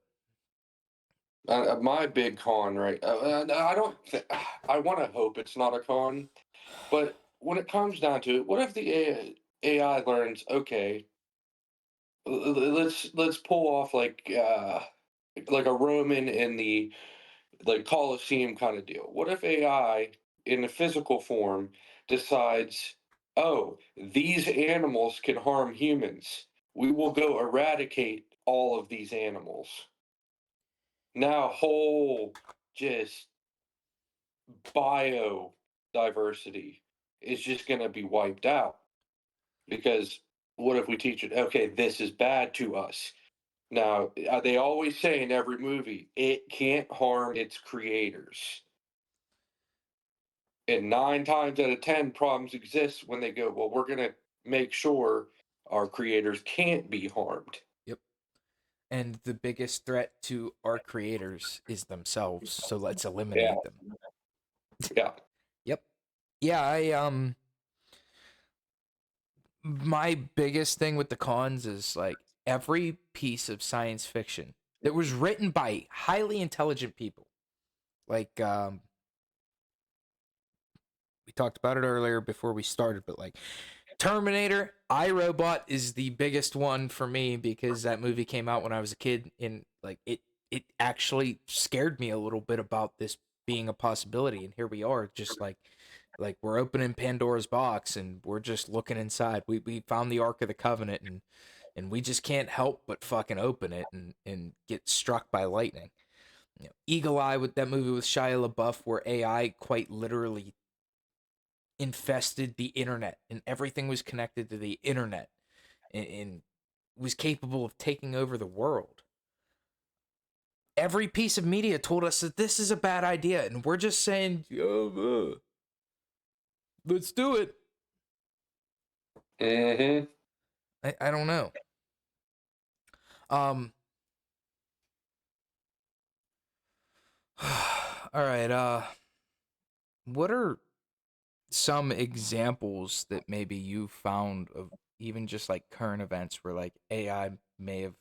My big con, right? I don't. I want to hope it's not a con, but when it comes down to it, what if the AI learns? Okay, let's pull off like a Roman in the like Colosseum kind of deal. What if AI in a physical form decides, oh, these animals can harm humans. We will go eradicate all of these animals. Now, whole just biodiversity is just going to be wiped out because what if we teach it, okay, this is bad to us? Now, they always say in every movie, it can't harm its creators. And 9 times out of 10, problems exist when they go, well, we're going to make sure our creators can't be harmed. yep. And the biggest threat to our creators is themselves. So let's Yeah, eliminate them. yeah. Yep. Yeah, my biggest thing with the cons is like every piece of science fiction that was written by highly intelligent people. Like we talked about it earlier before we started, but like Terminator, iRobot is the biggest one for me because that movie came out when I was a kid, and like it actually scared me a little bit about this being a possibility, and here we are, just like we're opening Pandora's box and we're just looking inside. We found the Ark of the Covenant, and we just can't help but fucking open it and get struck by lightning. You know, Eagle Eye, with that movie with Shia LaBeouf, where AI quite literally infested the internet and everything was connected to the internet, and was capable of taking over the world. Every piece of media told us that this is a bad idea, and we're just saying, let's do it. Hmm. I don't know. Um, all right. What are some examples that maybe you found of even just like current events where like AI may have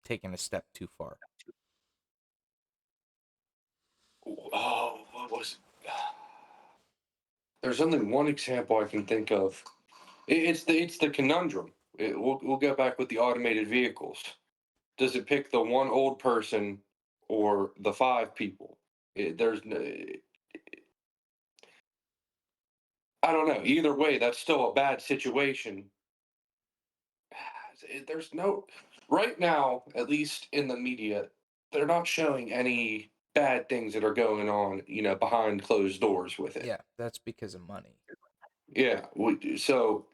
taken a step too far? Oh, what was it? There's only one example I can think of. It's the conundrum. We'll go back with the automated vehicles. Does it pick the one old person or the 5 people? There's no, I don't know. Either way, that's still a bad situation. There's no right now, at least in the media, they're not showing any bad things that are going on, behind closed doors with it. Yeah, that's because of money. Yeah, so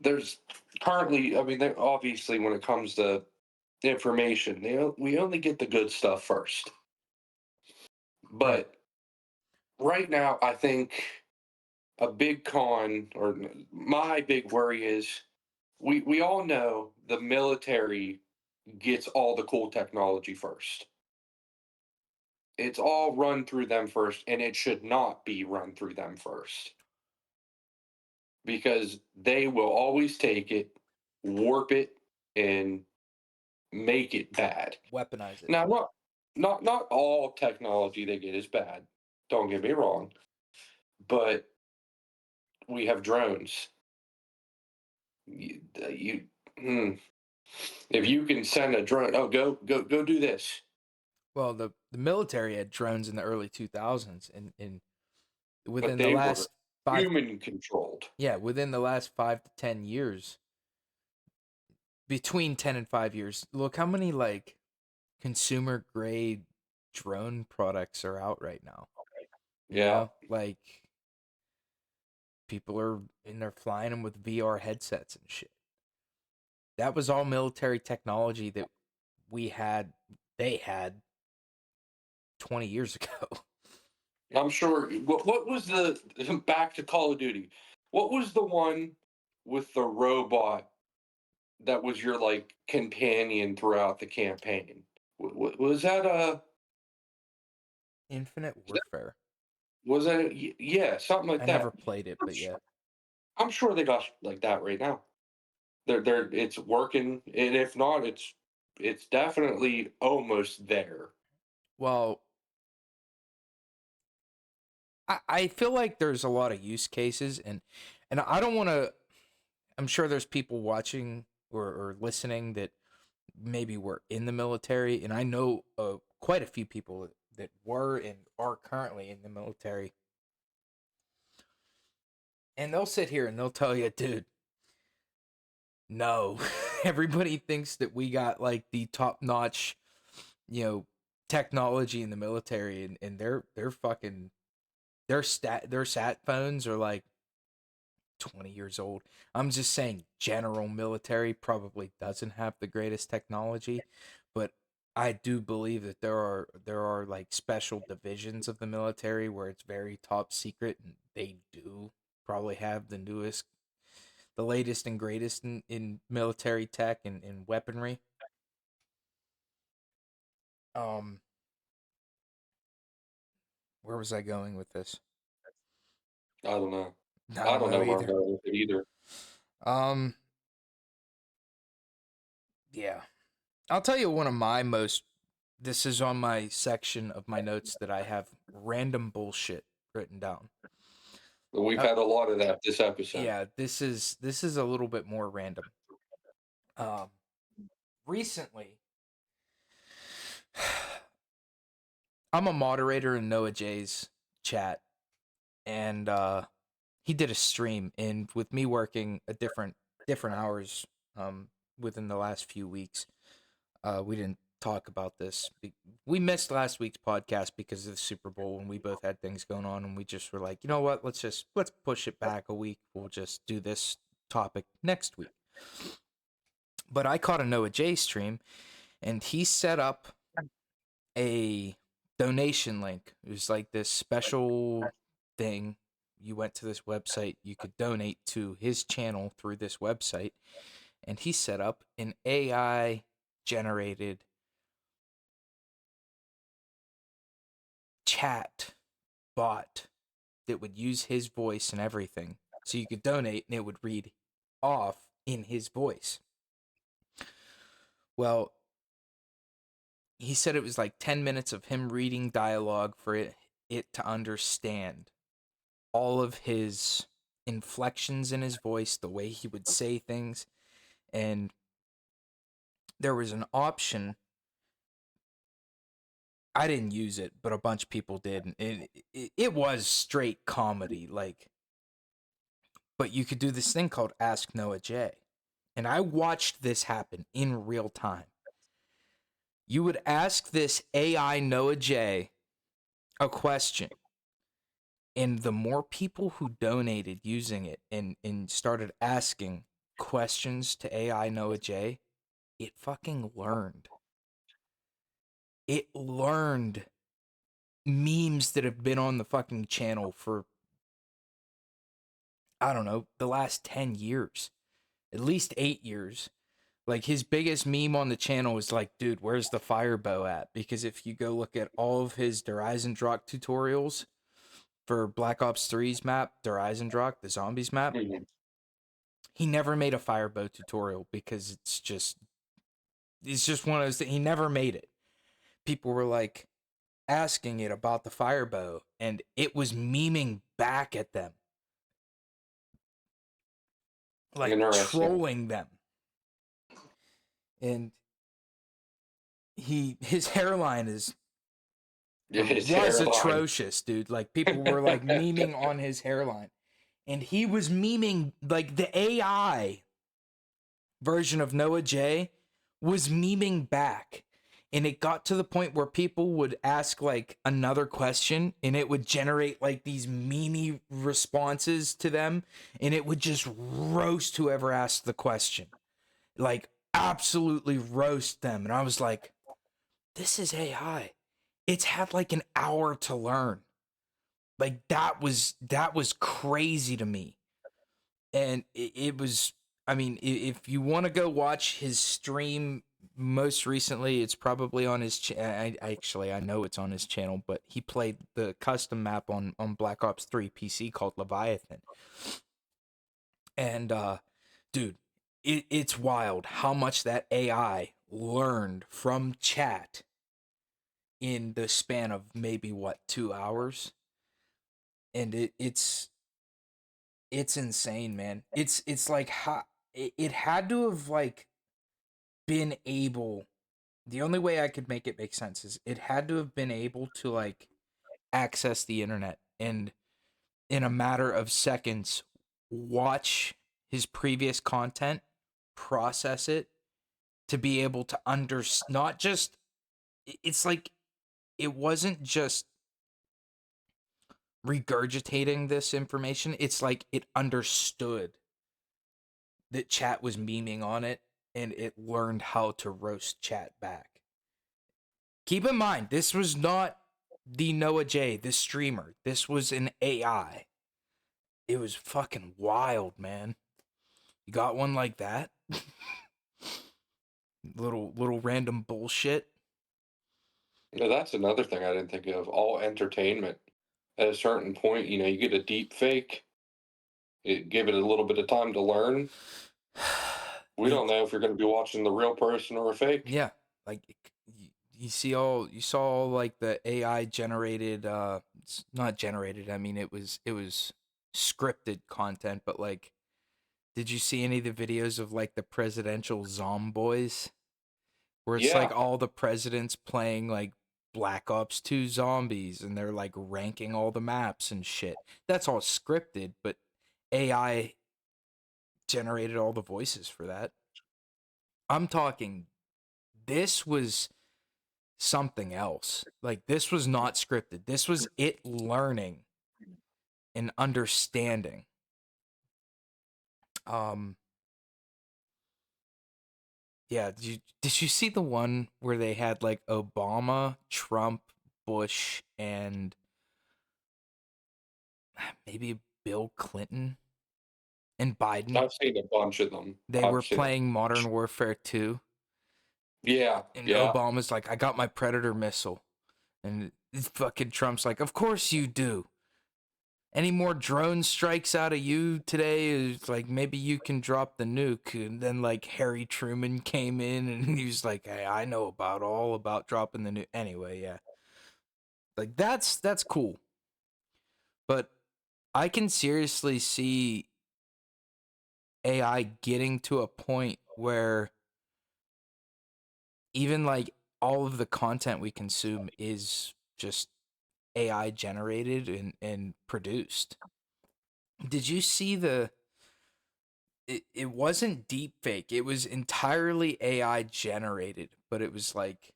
there's currently, I mean, obviously when it comes to information, we only get the good stuff first. Right. But right now, I think a big con or my big worry is we all know the military gets all the cool technology first. It's all run through them first, and it should not be run through them first. because they will always take it, warp it, and make it bad. Weaponize it. Now, not all technology they get is bad. Don't get me wrong, but we have drones. You hmm, if you can send a drone, oh, go do this. Well, the military had drones in the early 2000s, and But within the they were last five, human controlled. yeah, within the last 5 to 10 years, between 10 and 5 years, look how many like consumer grade drone products are out right now. You Yeah, know, like people are in there flying them with VR headsets and shit. That was all military technology that we had, they had 20 years ago. I'm sure. What was the back to Call of Duty? What was the one with the robot that was your like companion throughout the campaign? Was that a Infinite Warfare. yeah, something like I never that? played it, I'm but yeah. sure, I'm sure they got like that right now. They're it's working, and if not, it's definitely almost there. Well, I feel like there's a lot of use cases, and I don't want to. I'm sure there's people watching or listening that maybe were in the military, and I know quite a few people that were and are currently in the military, and they'll sit here and they'll tell you, dude, no, everybody thinks that we got like the top notch, you know, technology in the military, and they're fucking their sat phones are like 20 years old. I'm just saying general military probably doesn't have the greatest technology, but I do believe that there are like special divisions of the military where it's very top secret and they do probably have the latest and greatest in military tech and weaponry. Um where was I going with this? I don't know. I I don't don't know know where I'm either. going with it either. Um yeah. I'll tell you one of my most. This is on my section of my notes that I have random bullshit written down. We've Uh, had a lot of that this episode. yeah, this is a little bit more random. Um, Recently, I'm a moderator in Noah J's chat, and he did a stream, and with me working a different hours within the last few weeks, we didn't talk about this. We missed last week's podcast because of the Super Bowl, and we both had things going on, and we just were like, you know what? Let's push it back a week. We'll just do this topic next week. But I caught a Noah J stream, and he set up a donation link. It was like this special thing. You went to this website, you could donate to his channel through this website, and he set up an AI generated chat bot that would use his voice and everything. So you could donate and it would read off in his voice. Well, he said it was like 10 minutes of him reading dialogue for it to understand all of his inflections in his voice, the way he would say things. And there was an option. I didn't use it, but a bunch of people did. And it was straight comedy. Like, but you could do this thing called Ask Noah J. And I watched this happen in real time. You would ask this AI Noah J a question, and the more people who donated using it and started asking questions to AI Noah J, it fucking learned. It learned memes that have been on the fucking channel for, I don't know, the last 10 years, at least 8 years. Like his biggest meme on the channel is like, dude, where's the fire bow at? Because if you go look at all of his Der Eisendrock tutorials for Black Ops 3's map, Der Eisendrock, the zombies map, he never made a firebow tutorial because it's just one of those things. He never made it. People were like asking it about the firebow, and it was memeing back at them, like Interesting. trolling them. And his hairline is Yeah, or his was hairline. atrocious, dude. Like people were like memeing on his hairline. And he was memeing like the AI version of Noah J was memeing back. And it got to the point where people would ask like another question and it would generate like these memey responses to them and it would just roast whoever asked the question. Like absolutely roast them. And I was like, this is AI. It's had like an hour to learn. Like that was crazy to me. And it was, I mean, if you want to go watch his stream most recently, it's probably on his I know it's on his channel, but he played the custom map on Black Ops 3 PC called Leviathan. And dude, it's wild how much that AI learned from chat in the span of maybe what 2 hours. And it's insane, man. It's like how it had to have like been able. The only way I could make it make sense is it had to have been able to like access the internet and in a matter of seconds watch his previous content, process it to be able to not just it's like it wasn't just regurgitating this information. It's like it understood that chat was memeing on it and it learned how to roast chat back. Keep in mind, this was not the Noah J, the streamer. This was an AI. It was fucking wild, man. You got one like that? Little random bullshit. Yeah, that's another thing I didn't think of. All entertainment. At a certain point, you get a deep fake. Give it a little bit of time to learn. We don't It, know if you're going to be watching the real person or a fake. yeah, like you saw all like the AI generated it's not generated. I mean it was scripted content, but like did you see any of the videos of like the presidential zomboys where it's like Yeah, all the presidents playing like Black Ops 2 zombies and they're like ranking all the maps and shit. That's all scripted, but AI generated all the voices for that. I'm talking this was something else. Like this was not scripted. This was it learning and understanding. Um yeah, did you see the one where they had like Obama, Trump, Bush and maybe Bill Clinton and Biden? I've seen a bunch of them. They were I've seen playing Modern Warfare 2 Yeah, and yeah. Obama's like, "I got my Predator missile." And fucking Trump's like, "Of course you do. Any more drone strikes out of you today is like maybe you can drop the nuke." And then like Harry Truman came in and he was like, "Hey, I know all about dropping the nuke." Anyway, yeah. Like that's cool. But I can seriously see AI getting to a point where even like all of the content we consume is just AI generated and produced. Did you see it wasn't deep fake. It was entirely AI generated, but it was like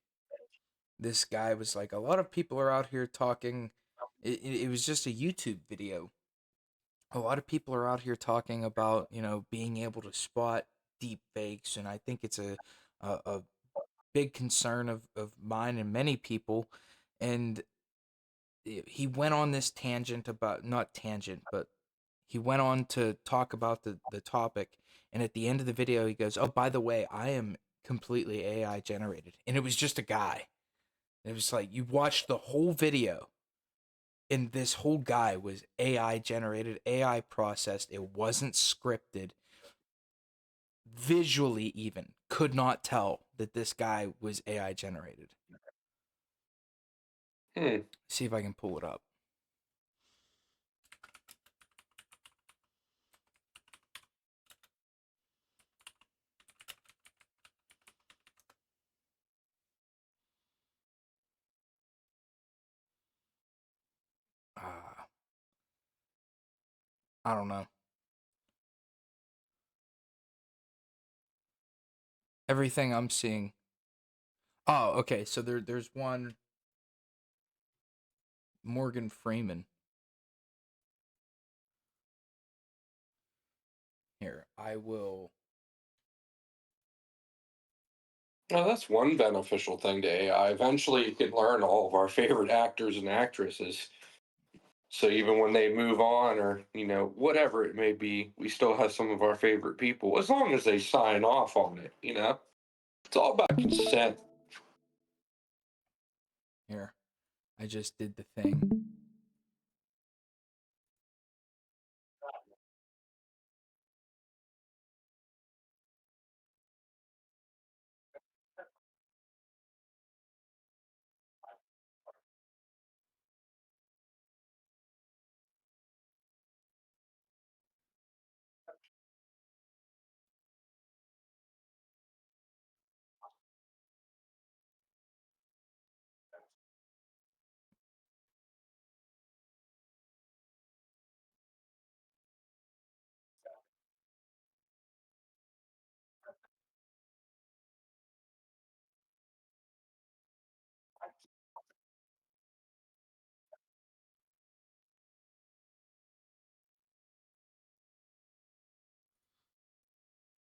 this guy was like a lot of people are out here talking it was just a YouTube video. A lot of people are out here talking about, being able to spot deep fakes and I think it's a big concern of mine and many people and he went on this tangent about not tangent but he went on to talk about the topic and at the end of the video he goes, "Oh, by the way, I am completely AI generated." And it was just a guy. It was like you watched the whole video and this whole guy was AI generated, AI processed. It wasn't scripted. visually even could not tell that this guy was AI generated. Hmm. See if I can pull it up. Uh, I don't know. Everything I'm seeing. Oh, okay. So there's one Morgan Freeman here. I will. Well, that's one beneficial thing to AI. Eventually, it can learn all of our favorite actors and actresses. So even when they move on, or whatever it may be, we still have some of our favorite people, as long as they sign off on it. It's all about consent. Here. I just did the thing.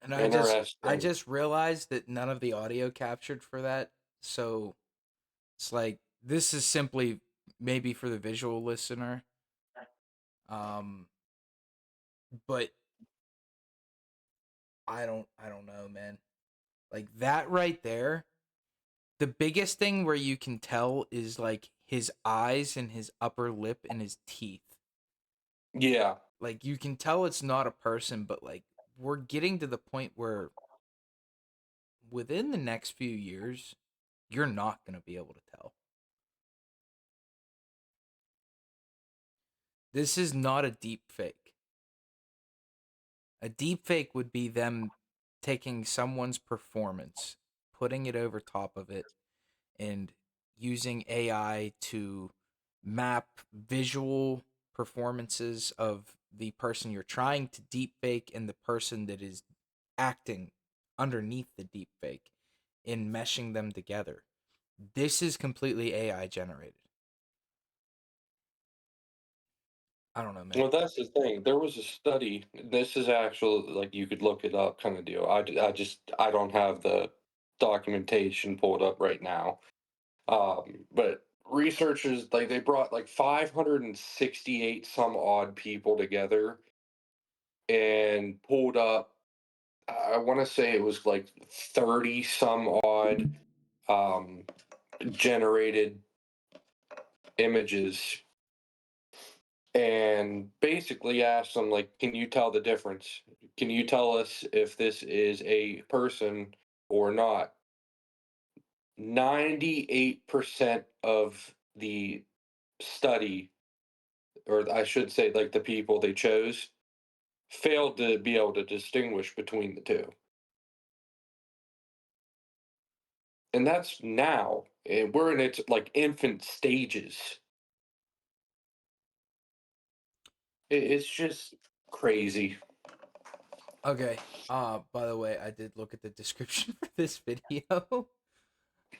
And I Interesting. just realized that none of the audio captured for that. So it's like this is simply maybe for the visual listener. Um but I don't know, man. Like that right there, the biggest thing where you can tell is like his eyes and his upper lip and his teeth. Yeah. Like you can tell it's not a person, but like we're getting to the point where within the next few years, you're not going to be able to tell. This is not a deep fake. A deep fake would be them taking someone's performance, putting it over top of it, and using AI to map visual performances of the person you're trying to deep fake and the person that is acting underneath the deep fake in meshing them together. This is completely AI generated. I don't know, man. Well, that's the thing. There was a study. This is actual, like you could look it up, kind of deal. I don't have the documentation pulled up right now. But researchers, like, they brought like 568 some odd people together and pulled up. I want to say it was like 30 some odd um, generated images, and basically asked them, like, can you tell the difference? Can you tell us if this is a person or not? 98% of the study, or I should say, like, the people they chose, failed to be able to distinguish between the two. And that's now. And we're in its like infant stages. It's just crazy. Okay. By the way, I did look at the description for this video.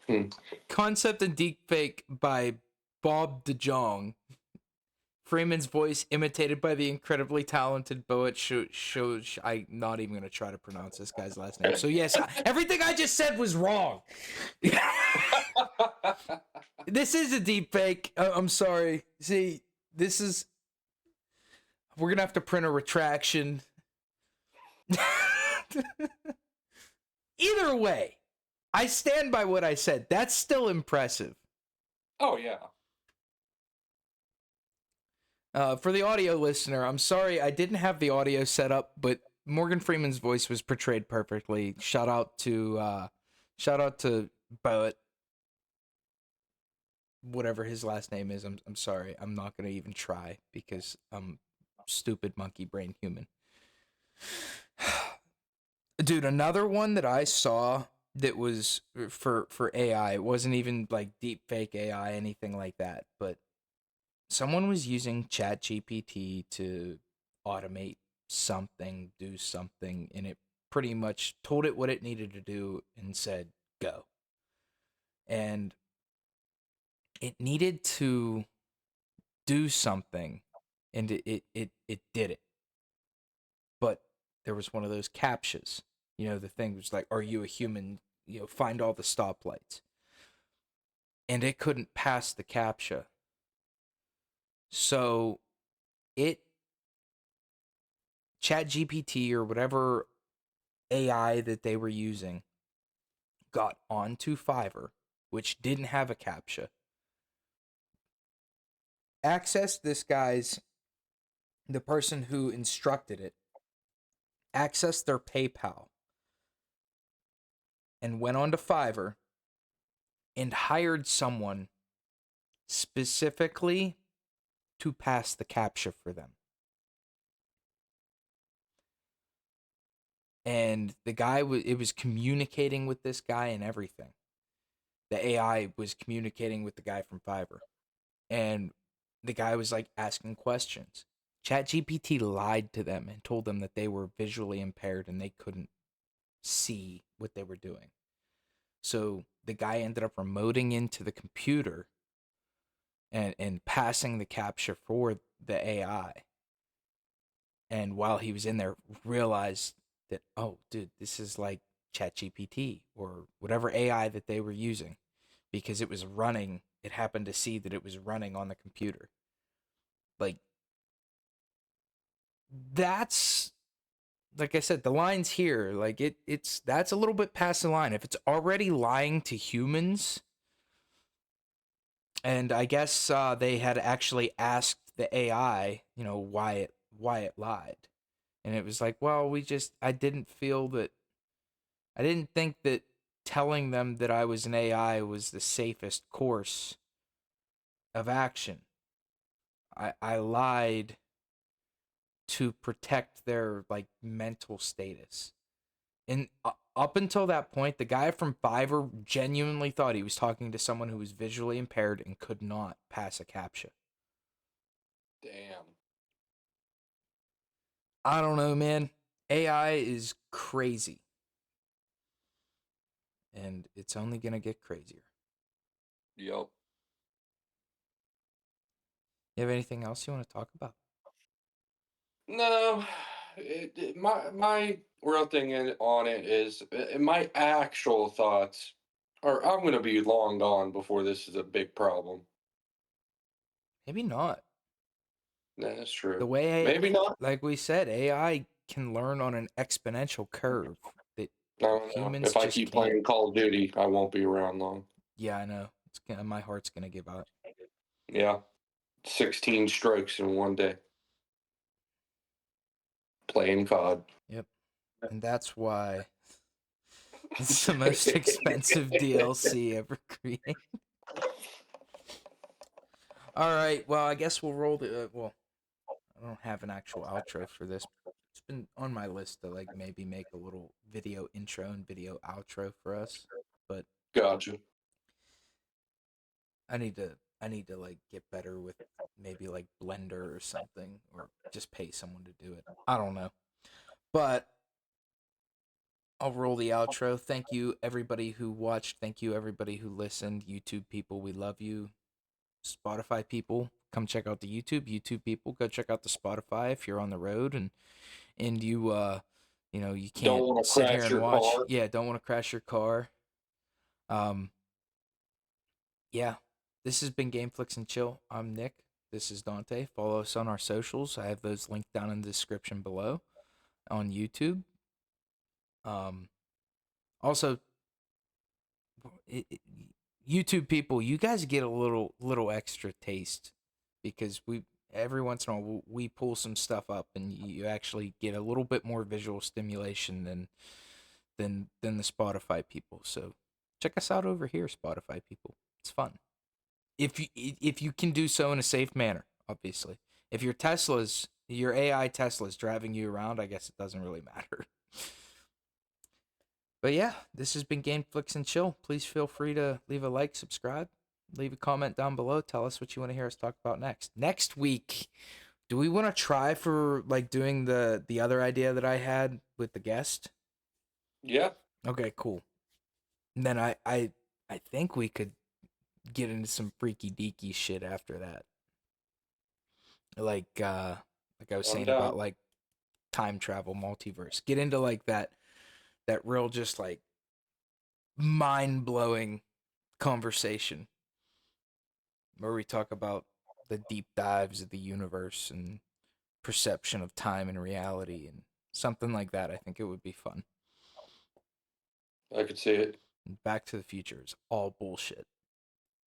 Hmm. Concept and deepfake by Bob DeJong. Freeman's voice imitated by the incredibly talented poet shows. I'm not even gonna try to pronounce this guy's last name. So yes, everything I just said was wrong. This is a deep fake. I'm sorry. See, this is. We're gonna have to print a retraction. Either way, I stand by what I said. That's still impressive. Oh yeah. For the audio listener, I'm sorry I didn't have the audio set up, but Morgan Freeman's voice was portrayed perfectly. Shout out to Boet, whatever his last name is. I'm sorry. I'm not gonna even try because I'm stupid monkey brain human. Dude, another one that I saw that was for AI. It wasn't even like deep fake AI, anything like that, but someone was using Chat GPT to automate something, do something, and it pretty much told it what it needed to do and said go. And it needed to do something, and it did it. But there was one of those captchas. You know, the thing was like, "Are you a human?" You know, find all the stoplights, and it couldn't pass the captcha. So it Chat GPT or whatever AI that they were using got onto Fiverr, which didn't have a CAPTCHA, accessed the person who instructed it, accessed their PayPal, and went on to Fiverr and hired someone specifically to pass the CAPTCHA for them. And the guy it was communicating with this guy and everything. The AI was communicating with the guy from Fiverr. And the guy was like asking questions. ChatGPT lied to them and told them that they were visually impaired and they couldn't see what they were doing. So the guy ended up remoting into the computer and passing the captcha for the AI. And while he was in there, realized that, oh, dude, this is like ChatGPT or whatever AI that they were using because it was running. It happened to see that it was running on the computer. Like, that's like I said, the line's here. Like it's that's a little bit past the line. If it's already lying to humans, and I guess they had actually asked the AI, you know, why it lied, and it was like, well, I didn't think that telling them that I was an AI was the safest course of action. I lied to protect their like mental status. And up until that point, the guy from Fiverr genuinely thought he was talking to someone who was visually impaired and could not pass a captcha. Damn. I don't know, man. AI is crazy, and it's only gonna get crazier. Yep. You have anything else you want to talk about? No, my real thing on it is my actual thoughts are I'm going to be long gone before this is a big problem. Maybe not. That's The true. way, Maybe not. like we said, AI can learn on an exponential curve that I don't know. humans If I just keep can't. playing Call of Duty, I won't be around long. Yeah, I know. My heart's gonna give out. Yeah, 16 strikes in one day playing COD. Yep, and that's why it's the most expensive DLC ever created. All right. Well, I guess we'll roll the. Well, I don't have an actual outro for this. It's been on my list to like maybe make a little video intro and video outro for us, but Gotcha. I need to. I need to like get better with maybe like Blender or something, or just pay someone to do it. I don't know, but I'll roll the outro. Thank you everybody who watched. Thank you everybody who listened. YouTube people, we love you. Spotify people, come check out the YouTube. YouTube people, go check out the Spotify if you're on the road and you know, you Don't can't want to sit here crash and your watch. car. Yeah, don't want to crash your car. Um yeah. This has been Gameflix and Chill. I'm Nick. This is Dante. Follow us on our socials. I have those linked down in the description below on YouTube. Um also it, YouTube people, you guys get a little extra taste because every once in a while we pull some stuff up, and you actually get a little bit more visual stimulation than the Spotify people. So check us out over here, Spotify people. It's fun. If you can do so in a safe manner, obviously. If your AI Tesla's driving you around, I guess it doesn't really matter. But yeah, this has been Game Flicks and Chill. Please feel free to leave a like, subscribe, leave a comment down below. Tell us what you want to hear us talk about next. Next week, do we want to try for like doing the other idea that I had with the guest? Yeah, Okay, cool. And then I think we could get into some freaky deaky shit after that. Like I was I'm saying down. about like time travel, multiverse. Get into like that real just like mind-blowing conversation where we talk about the deep dives of the universe and perception of time and reality and something like that. I think it would be fun. I could see it. And Back to the Future is all bullshit.